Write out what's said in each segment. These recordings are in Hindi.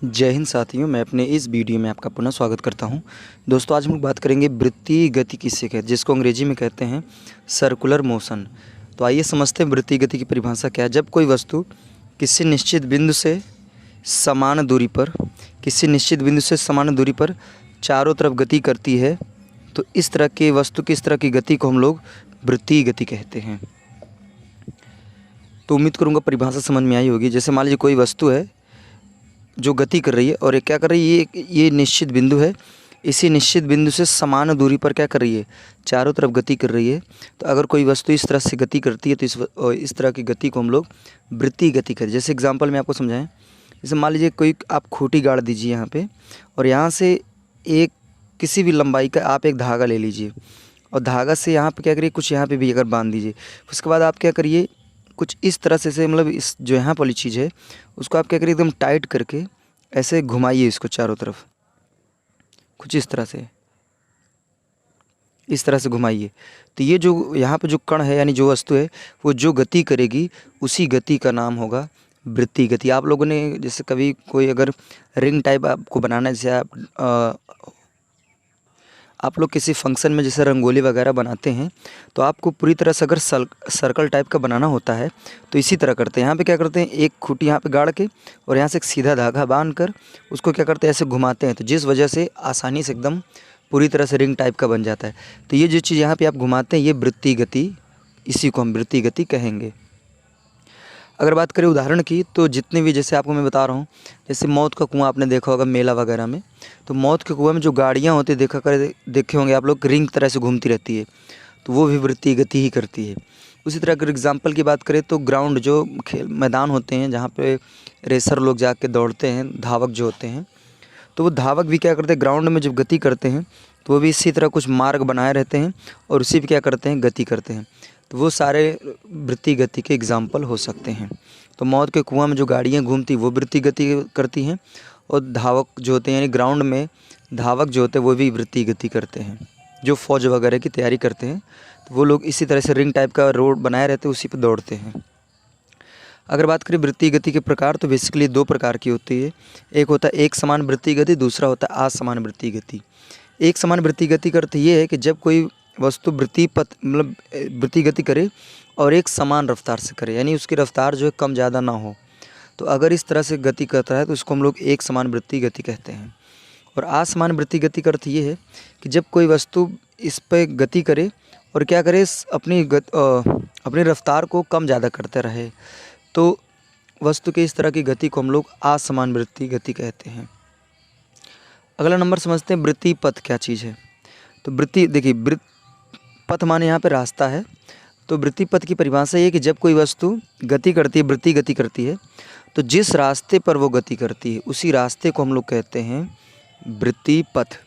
जय हिंद साथियों, मैं अपने इस वीडियो में आपका पुनः स्वागत करता हूं। दोस्तों, आज हम बात करेंगे वृत्तीय गति किससे कहते हैं, जिसको अंग्रेजी में कहते हैं सर्कुलर मोशन। तो आइए समझते हैं वृत्तीय गति की परिभाषा क्या है। जब कोई वस्तु किसी निश्चित बिंदु से समान दूरी पर चारों तरफ गति करती है, तो इस तरह की गति को हम लोग वृत्तीय गति कहते हैं। तो उम्मीद करूँगा परिभाषा समझ में आई होगी। जैसे मान लीजिए कोई वस्तु है जो गति कर रही है और ये क्या कर रही है, ये निश्चित बिंदु है। इसी निश्चित बिंदु से समान दूरी पर क्या कर रही है, चारों तरफ गति कर रही है। तो अगर कोई वस्तु इस तरह से गति करती है तो इस तरह की गति को हम लोग वृत्तीय गति करें। जैसे एग्जांपल में आपको समझाएं, जैसे मान लीजिए कोई आप खूंटी गाड़ दीजिए यहाँ पे, और यहाँ से एक किसी भी लंबाई का आप एक धागा ले लीजिए और धागा से यहाँ पे क्या करिए, कुछ यहाँ पे भी अगर बांध दीजिए। उसके बाद आप क्या करिए, कुछ इस तरह से मतलब इस जो यहाँ वाली चीज़ है उसको आप क्या करिए, एकदम टाइट करके ऐसे घुमाइए इसको चारों तरफ, कुछ इस तरह से घुमाइए। तो ये जो यहाँ पे जो कण है यानी जो वस्तु है वो जो गति करेगी उसी गति का नाम होगा वृत्तीय गति। आप लोगों ने जैसे कभी कोई अगर रिंग टाइप आपको बनाना है, जैसे आप लोग किसी फंक्शन में जैसे रंगोली वगैरह बनाते हैं, तो आपको पूरी तरह से अगर सर्कल टाइप का बनाना होता है तो इसी तरह करते हैं। यहाँ पे क्या करते हैं, एक खूंटी यहाँ पे गाड़ के और यहाँ से एक सीधा धागा बांध कर उसको क्या करते हैं, ऐसे घुमाते हैं। तो जिस वजह से आसानी से एकदम पूरी तरह से रिंग टाइप का बन जाता है। तो ये जो चीज़ यहाँ पर आप घुमाते हैं ये वृत्तीय गति, इसी को हम वृत्तीय गति कहेंगे। अगर बात करें उदाहरण की, तो जितने भी जैसे आपको मैं बता रहा हूँ, जैसे मौत का कुआं आपने देखा होगा मेला वगैरह में, तो मौत के कुएं में जो गाड़ियाँ होती देखे होंगे आप लोग, रिंग तरह से घूमती रहती है, तो वो भी वृत्तीय गति ही करती है। उसी तरह अगर एग्जाम्पल की बात करें तो ग्राउंड जो खेल मैदान होते हैं जहाँ पे रेसर लोग जाके दौड़ते हैं, धावक जो होते हैं, तो वो धावक भी क्या करते हैं, ग्राउंड में जब गति करते हैं तो वो भी इसी तरह कुछ मार्ग बनाए रहते हैं और उसी पे क्या करते हैं, गति करते हैं। तो वो सारे वृत्तीय गति के एग्जाम्पल हो सकते हैं। तो मौत के कुआं में जो गाड़ियाँ घूमती वो वृत्तीय गति करती हैं, और धावक जो होते हैं यानी ग्राउंड में धावक जो होते हैं वो भी वृत्तीय गति करते हैं। जो फौज वगैरह की तैयारी करते हैं तो वो लोग इसी तरह से रिंग टाइप का रोड बनाए रहते हैं, उसी पर दौड़ते हैं। अगर बात करें वृत्तीय गति के प्रकार, तो बेसिकली दो प्रकार की होती है। एक होता है एक समान वृत्तीय गति, दूसरा होता है असमान वृत्तीय गति। एक समान वृत्तीय गति का अर्थ ये है कि जब कोई वस्तु वृत्तीय गति करे और एक समान रफ्तार से करे, यानी उसकी रफ्तार जो है कम ज़्यादा ना हो। तो अगर इस तरह से गति करता है तो इसको हम लोग एक समान वृत्तीय गति कहते हैं। और असमान वृत्तीय गति का अर्थ ये है कि जब कोई वस्तु इस पर गति करे और क्या करे, अपनी रफ्तार को कम ज़्यादा करते रहे, तो वस्तु के इस तरह की गति को हम लोग असमान वृत्तीय गति कहते हैं। अगला नंबर समझते हैं वृत्तीय पथ क्या चीज़ है। तो वृत्तीय देखिए, पथ माने यहाँ पे रास्ता है। तो वृत्तीय पथ की परिभाषा ये है कि जब कोई वस्तु गति करती है, वृत्तीय गति करती है, तो जिस रास्ते पर वो गति करती है उसी रास्ते को हम लोग कहते हैं वृत्तीय पथ।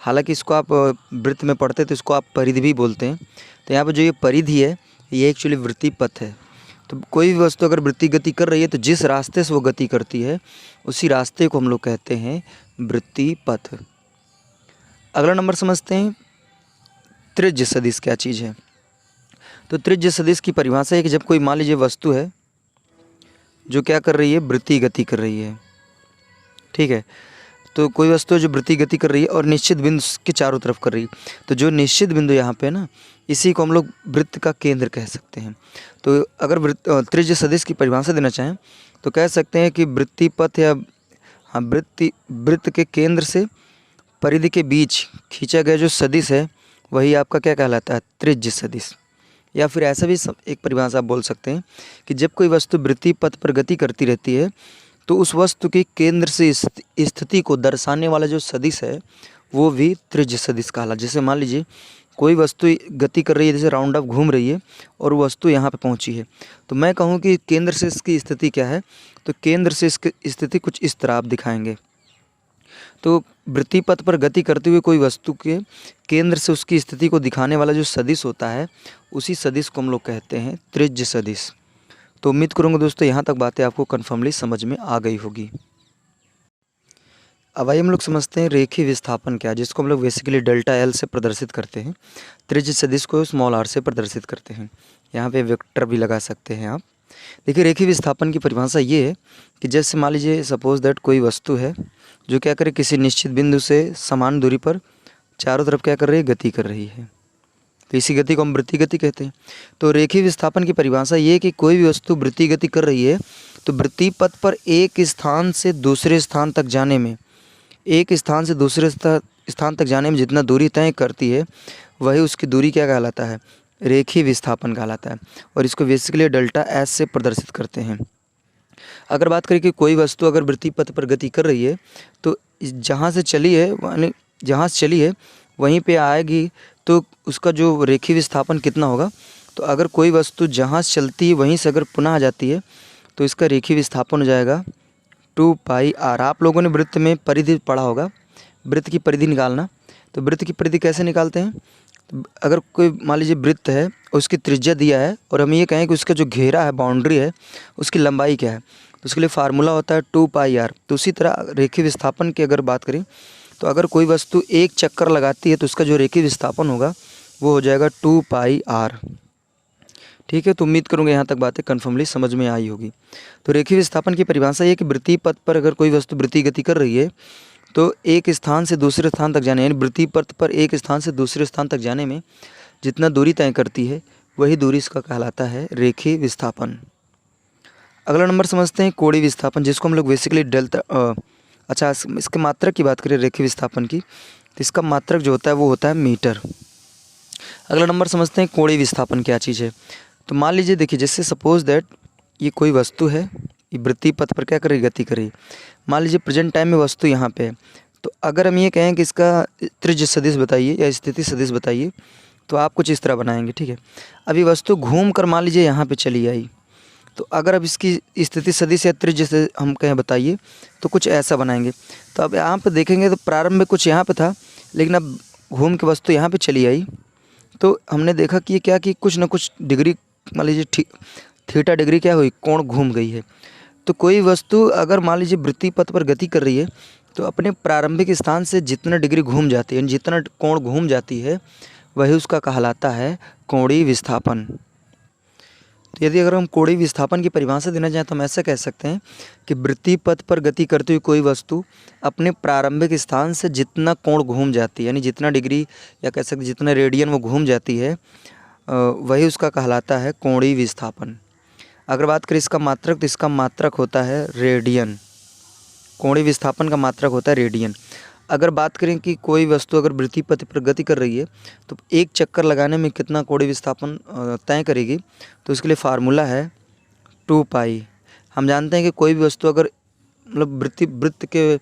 हालांकि इसको आप वृत्त में पढ़ते तो इसको आप परिधि भी बोलते हैं। तो यहाँ पर जो ये परिधि है ये एक्चुअली वृत्तीय पथ है। तो कोई भी वस्तु अगर वृत्तीय गति कर रही है तो जिस रास्ते से वो गति करती है उसी रास्ते को हम लोग कहते हैं वृत्तीय पथ। अगला नंबर समझते हैं त्रिज्य सदिश क्या चीज़ है। तो त्रिज्य सदिश की परिभाषा है कि जब कोई मान लीजिए वस्तु है जो क्या कर रही है, वृत्तीय गति कर रही है, ठीक है। तो कोई वस्तु है जो वृत्तीय गति कर रही है और निश्चित बिंदु के चारों तरफ कर रही है, तो जो निश्चित बिंदु यहाँ पे ना, इसी को हम लोग वृत्त का केंद्र कह सकते हैं। तो अगर त्रिज्य सदिश की परिभाषा देना चाहें तो कह सकते हैं कि वृत्तीय पथ या वृत्त के केंद्र से परिधि के बीच खींचा गया जो सदिश है वही आपका क्या कहलाता है, त्रिज्य सदिश। या फिर ऐसा भी एक परिभाषा आप बोल सकते हैं कि जब कोई वस्तु वृत्तीय पथ पर गति करती रहती है तो उस वस्तु के केंद्र से स्थिति को दर्शाने वाला जो सदिश है वो भी त्रिज्य सदिश कहलाता है। जैसे मान लीजिए कोई वस्तु गति कर रही है, जैसे राउंड अप घूम रही है और वस्तु यहाँ पे पहुँची है, तो मैं कहूँ कि केंद्र से इसकी स्थिति क्या है, तो केंद्र से इसकी स्थिति कुछ इस तरह आप दिखाएंगे। तो वृत्तीय पथ पर गति करते हुए कोई वस्तु के केंद्र से उसकी स्थिति को दिखाने वाला जो सदिश होता है उसी सदिश को हम लोग कहते हैं त्रिज्य सदिश। तो उम्मीद करूँगा दोस्तों यहाँ तक बातें आपको कन्फर्मली समझ में आ गई होगी। अब आइए हम लोग समझते हैं रेखीय विस्थापन क्या है, जिसको हम लोग बेसिकली डेल्टा एल से प्रदर्शित करते हैं। त्रिज्य सदिश को स्मॉल आर से प्रदर्शित करते हैं। यहाँ पे वेक्टर भी लगा सकते हैं आप। देखिए रेखीय विस्थापन की परिभाषा ये है कि जैसे मान लीजिए सपोज दैट कोई वस्तु है जो क्या करे, किसी निश्चित बिंदु से समान दूरी पर चारों तरफ क्या कर रही है, गति कर रही है, तो इसी गति को हम वृत्तीय गति कहते हैं। तो रेखीय विस्थापन की परिभाषा ये है कि कोई भी वस्तु वृत्तीय गति कर रही है तो वृत्तीय पथ पर एक स्थान से दूसरे स्थान तक जाने में, एक स्थान से दूसरे स्थान तक जाने में जितना दूरी तय करती है वही उसकी दूरी क्या कहलाता है, रेखीय विस्थापन कहलाता है। और इसको बेसिकली डेल्टा एस से प्रदर्शित करते हैं। अगर बात करें कि कोई वस्तु अगर वृत्तीय पथ पर गति कर रही है तो जहाँ से चली है, यानी जहाँ से चली है वहीं पे आएगी, तो उसका जो रेखीय विस्थापन कितना होगा, तो अगर कोई वस्तु जहाँ से चलती है वहीं से अगर पुनः आ जाती है तो इसका रेखीय विस्थापन हो जाएगा 2πr। आप लोगों ने वृत्त में परिधि पढ़ा होगा, वृत्त की परिधि निकालना। तो वृत्त की परिधि कैसे निकालते हैं, तो अगर कोई मान लीजिए वृत्त है, उसकी त्रिज्या दिया है और हम ये कहें कि उसका जो घेरा है, बाउंड्री है, उसकी लंबाई क्या है, तो उसके लिए फार्मूला होता है 2πr। तो उसी तरह रेखीय विस्थापन की अगर बात करें तो अगर कोई वस्तु एक चक्कर लगाती है तो उसका जो रेखीय विस्थापन होगा वो हो जाएगा 2πr। ठीक है, तो उम्मीद करूँगा यहाँ तक बातें कन्फर्मली समझ में आई होगी। तो रेखीय विस्थापन की परिभाषा ये है कि वृत्तीय पथ पर अगर कोई वस्तु वृत्तीय गति कर रही है तो एक स्थान से दूसरे स्थान तक जाने, यानी वृत्तीय पथ पर एक स्थान से दूसरे स्थान तक जाने में जितना दूरी तय करती है वही दूरी इसका कहलाता है रेखीय विस्थापन। अगला नंबर समझते हैं कोणीय विस्थापन, जिसको हम लोग बेसिकली डेल्टा अच्छा इसके मात्रक की बात करें रेखीय विस्थापन की, तो इसका मात्रक जो होता है वो होता है मीटर। अगला नंबर समझते हैं कोणीय विस्थापन क्या चीज़ है। तो मान लीजिए देखिए, जैसे सपोज दैट ये कोई वस्तु है, ये वृत्तीय पथ पर क्या करेगी, गति करेगी। मान लीजिए प्रेजेंट टाइम में वस्तु यहाँ पे है, तो अगर हम ये कहें कि इसका त्रिज्य सदिश बताइए या स्थिति सदिश बताइए, तो आप कुछ इस तरह बनाएंगे। ठीक है, अभी वस्तु घूम कर मान लीजिए यहाँ पे चली आई, तो अगर अब इसकी स्थिति सदिश या त्रिज्य से हम कहें बताइए तो कुछ ऐसा बनाएंगे। तो अब यहाँ पे देखेंगे तो प्रारंभ में कुछ यहाँ पे था, लेकिन अब घूम के वस्तु यहाँ पे चली आई, तो हमने देखा कि ये क्या कि कुछ ना कुछ डिग्री, मान लीजिए थीटा डिग्री क्या हुई, कोण घूम गई है। तो कोई वस्तु अगर मान लीजिए वृत्तीय पथ पर गति कर रही है तो अपने प्रारंभिक स्थान से जितना डिग्री घूम जाती है, जितना कोण घूम जाती है वही उसका कहलाता है कोणीय विस्थापन। तो यदि अगर हम कोणीय विस्थापन की परिभाषा देना चाहें तो हम ऐसा कह सकते हैं कि वृत्तीय पथ पर गति करती हुई कोई वस्तु अपने प्रारंभिक स्थान से जितना कोण घूम जाती है, यानी जितना डिग्री या कह सकते जितना रेडियन वो घूम जाती है, वही उसका कहलाता है कोणीय विस्थापन। अगर बात करें इसका मात्रक, तो इसका मात्रक होता है रेडियन। कोणीय विस्थापन का मात्रक होता है रेडियन। अगर बात करें कि कोई वस्तु अगर वृत्तीय पथ पर गति कर रही है तो एक चक्कर लगाने में कितना कोणीय विस्थापन तय करेगी, तो उसके लिए फार्मूला है 2π। हम जानते हैं कि कोई भी वस्तु अगर मतलब वृत्त के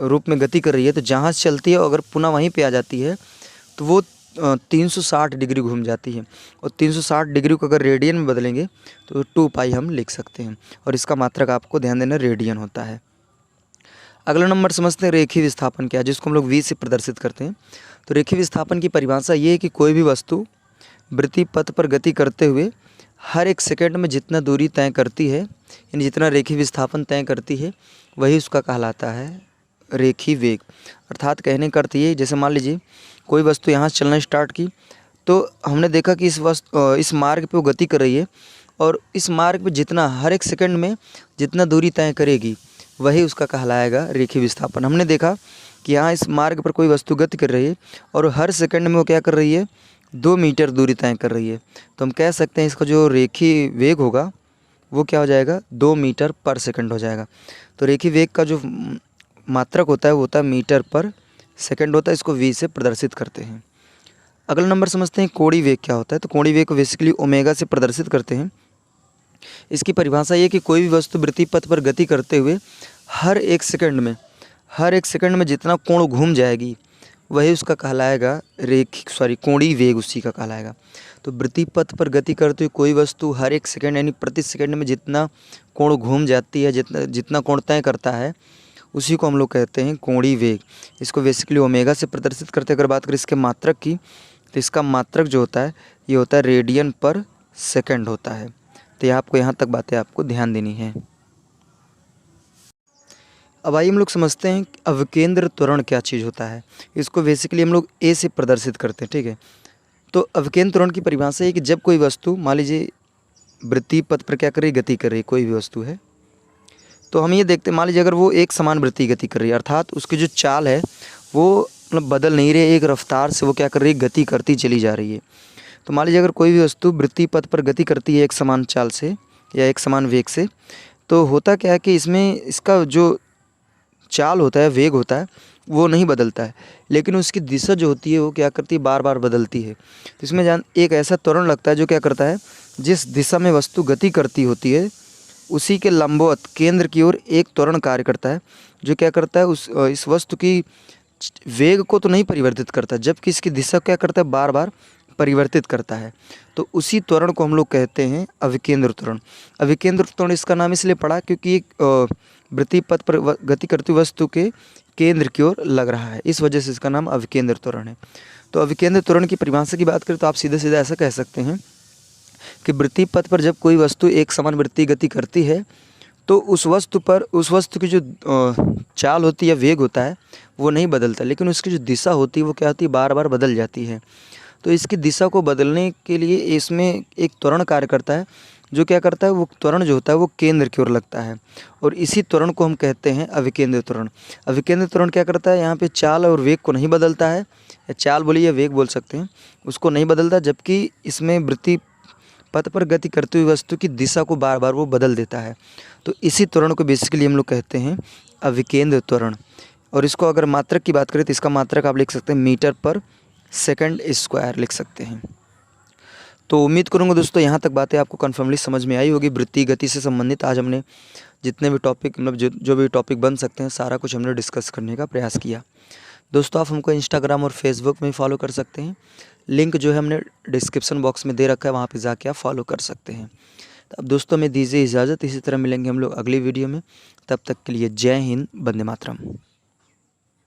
रूप में गति कर रही है तो जहाँ से चलती है अगर पुनः वहीं पे आ जाती है तो वो 360 डिग्री घूम जाती है, और 360 डिग्री को अगर रेडियन में बदलेंगे तो 2π हम लिख सकते हैं, और इसका मात्रक आपको ध्यान देना रेडियन होता है। अगला नंबर समझते हैं रेखीय विस्थापन क्या है, जिसको हम लोग v से प्रदर्शित करते हैं। तो रेखीय विस्थापन की परिभाषा ये है कि कोई भी वस्तु वृत्तीय पथ पर गति करते हुए हर एक सेकंड में जितना दूरी तय करती है, यानी जितना रेखीय विस्थापन तय करती है, वही उसका कहलाता है रेखीय वेग। अर्थात कहने का अर्थ ये, जैसे मान लीजिए कोई वस्तु यहाँ से चलना स्टार्ट की, तो हमने देखा कि इस मार्ग पे वो गति कर रही है, और इस मार्ग पे जितना हर एक सेकंड में जितना दूरी तय करेगी वही उसका कहलाएगा रेखीय विस्थापन। हमने देखा कि यहाँ इस मार्ग पर कोई वस्तु गति कर रही है और हर सेकंड में वो क्या कर रही है, 2 मीटर दूरी तय कर रही है। तो हम कह सकते हैं इसका जो रेखीय वेग होगा वो क्या हो जाएगा, 2 मीटर पर सेकंड हो जाएगा। तो रेखीय वेग का जो मात्रक होता है वो होता है मीटर पर सेकंड होता है, इसको v से प्रदर्शित करते हैं। अगला नंबर समझते हैं कोणीय वेग क्या होता है। तो कोणीय वेग को बेसिकली ओमेगा से प्रदर्शित करते हैं। इसकी परिभाषा ये कि कोई भी वस्तु वृत्तीय पथ पर गति करते हुए हर एक सेकंड में जितना कोण घूम जाएगी वही उसका कहलाएगा कोणीय वेग, उसी का कहलाएगा। तो वृत्तीय पथ पर गति करते हुए कोई वस्तु हर एक सेकंड यानी प्रति सेकंड में जितना कोण घूम जाती है, जितना कोण तय करता है, उसी को हम लोग कहते हैं कोणीय वेग। इसको बेसिकली ओमेगा से प्रदर्शित करते हैं। अगर बात करें इसके मात्रक की, तो इसका मात्रक जो होता है ये होता है रेडियन पर सेकंड होता है। तो ये आपको यहाँ तक बातें आपको ध्यान देनी है। अब आइए हम लोग समझते हैं कि अवकेंद्र त्वरण क्या चीज़ होता है। इसको बेसिकली हम लोग ए से प्रदर्शित करते हैं। ठीक है, तो अवकेंद्र त्वरण की परिभाषा है कि जब कोई वस्तु मान लीजिए वृत्ति पथ पर क्या कर रही है, गति कर रही है, कोई भी वस्तु है। तो हम ये देखते हैं, मान लीजिए अगर वो एक समान वृत्ति गति कर रही है, अर्थात उसकी जो चाल है वो मतलब बदल नहीं रही है, एक रफ्तार से वो क्या कर रही है, गति करती चली जा रही है। तो मान लीजिए अगर कोई भी वस्तु वृत्ति पथ पर गति करती है एक समान चाल से या एक समान वेग से, तो होता क्या है कि इसमें इसका जो चाल होता है, वेग होता है, वो नहीं बदलता है, लेकिन उसकी दिशा जो होती है वो क्या करती है, बार बार बदलती है। तो इसमें एक ऐसा त्वरण लगता है जो क्या करता है, जिस दिशा में वस्तु गति करती होती है उसी के लंबवत केंद्र की ओर एक त्वरण कार्य करता है, जो क्या करता है, इस वस्तु की वेग को तो नहीं परिवर्तित करता, जबकि इसकी दिशा क्या करता है, बार बार परिवर्तित करता है। तो उसी त्वरण को हम लोग कहते हैं अविकेंद्र त्वरण। अविकेंद्र त्वरण इसका नाम इसलिए पड़ा क्योंकि एक वृत्ति पथ पर गति करती वस्तु के केंद्र की ओर लग रहा है, इस वजह से इसका नाम अविकेंद्र त्वरण है। तो अविकेंद्र त्वरण की परिभाषा की बात करें तो आप सीधे सीधे ऐसा कह सकते हैं कि वृत्ति पथ पर जब कोई वस्तु एक समान वृत्ति गति करती है तो उस वस्तु की जो चाल होती है, वेग होता है, वो नहीं बदलता, लेकिन उसकी जो दिशा होती है वो क्या होती है, बार बार बदल जाती है। तो इसकी दिशा को बदलने के लिए इसमें एक त्वरण कार्य करता है, जो क्या करता है, वो त्वरण जो होता है वो केंद्र की ओर लगता है, और इसी त्वरण को हम कहते हैं अविकेंद्र त्वरण। अविकेंद्र त्वरण क्या करता है, यहाँ पे चाल और वेग को नहीं बदलता है, या चाल बोलिए या वेग बोल सकते हैं, उसको नहीं बदलता, जबकि इसमें वृत्ति पथ पर गति करती हुई वस्तु की दिशा को बार बार वो बदल देता है। तो इसी त्वरण को बेसिकली हम लोग कहते हैं अविकेंद्र त्वरण। और इसको अगर मात्रक की बात करें तो इसका मात्रक आप लिख सकते हैं मीटर पर सेकंड स्क्वायर लिख सकते हैं। तो उम्मीद करूंगा दोस्तों यहाँ तक बातें आपको कन्फर्मली समझ में आई होगी। वृत्ति गति से संबंधित आज हमने जितने भी टॉपिक मतलब जो भी टॉपिक बन सकते हैं सारा कुछ हमने डिस्कस करने का प्रयास किया। दोस्तों आप हमको इंस्टाग्राम और फेसबुक में फॉलो कर सकते हैं, लिंक जो है हमने डिस्क्रिप्शन बॉक्स में दे रखा है, वहाँ पे जाके आप फॉलो कर सकते हैं। तो अब दोस्तों में दीजिए इजाज़त, इसी तरह मिलेंगे हम लोग अगली वीडियो में, तब तक के लिए जय हिंद, वंदे मातरम।